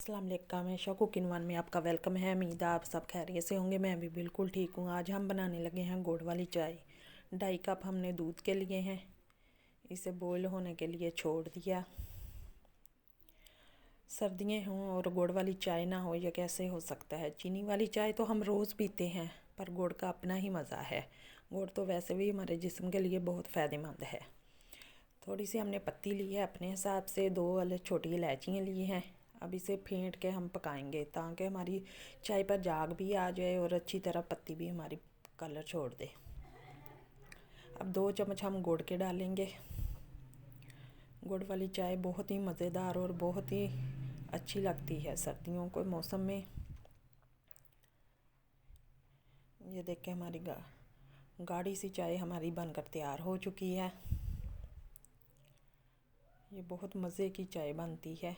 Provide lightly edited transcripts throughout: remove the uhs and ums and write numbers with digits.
अस्सलाम वालेकुम, मेशा कुकिंग वन में आपका वेलकम है। उम्मीद है आप सब खैरियत से होंगे। मैं भी बिल्कुल ठीक हूँ। आज हम बनाने लगे हैं गुड़ वाली चाय। 2.5 कप हमने दूध के लिए हैं, इसे बॉईल होने के लिए छोड़ दिया। सर्दियाँ हों और गुड़ वाली चाय ना हो, यह कैसे हो सकता है। चीनी वाली चाय तो हम रोज़ पीते हैं, पर गुड़ का अपना ही मज़ा है। गुड़ तो वैसे भी हमारे जिस्म के लिए बहुत फ़ायदेमंद है। थोड़ी सी हमने पत्ती ली है अपने हिसाब से, 2 छोटी इलायचियाँ ली हैं। अब इसे फेंट के हम पकाएंगे ताकि हमारी चाय पर जाग भी आ जाए और अच्छी तरह पत्ती भी हमारी कलर छोड़ दे। अब 2 चम्मच हम गुड़ के डालेंगे। गुड़ वाली चाय बहुत ही मज़ेदार और बहुत ही अच्छी लगती है सर्दियों के मौसम में। ये देखें, हमारी गाढ़ी सी चाय हमारी बनकर तैयार हो चुकी है। ये बहुत मज़े की चाय बनती है।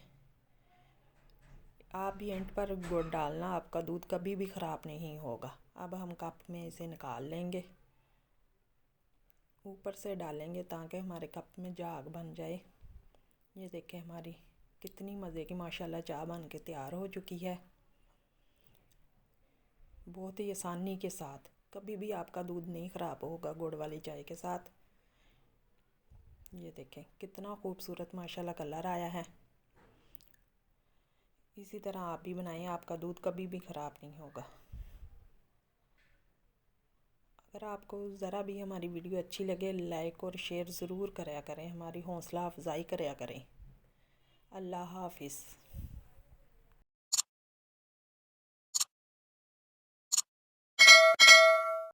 आप भी एंड पर गुड़ डालना, आपका दूध कभी भी ख़राब नहीं होगा। अब हम कप में इसे निकाल लेंगे, ऊपर से डालेंगे ताकि हमारे कप में जाग बन जाए। ये देखें, हमारी कितनी मज़े की माशाल्लाह चाय बन के तैयार हो चुकी है, बहुत ही आसानी के साथ। कभी भी आपका दूध नहीं ख़राब होगा गुड़ वाली चाय के साथ। ये देखें कितना खूबसूरत माशाल्लाह कलर आया है। इसी तरह आप भी बनाएं, आपका दूध कभी भी ख़राब नहीं होगा। अगर आपको ज़रा भी हमारी वीडियो अच्छी लगे, लाइक और शेयर ज़रूर करा करें, हमारी हौसला अफजाई करा करें। अल्लाह हाफिज़।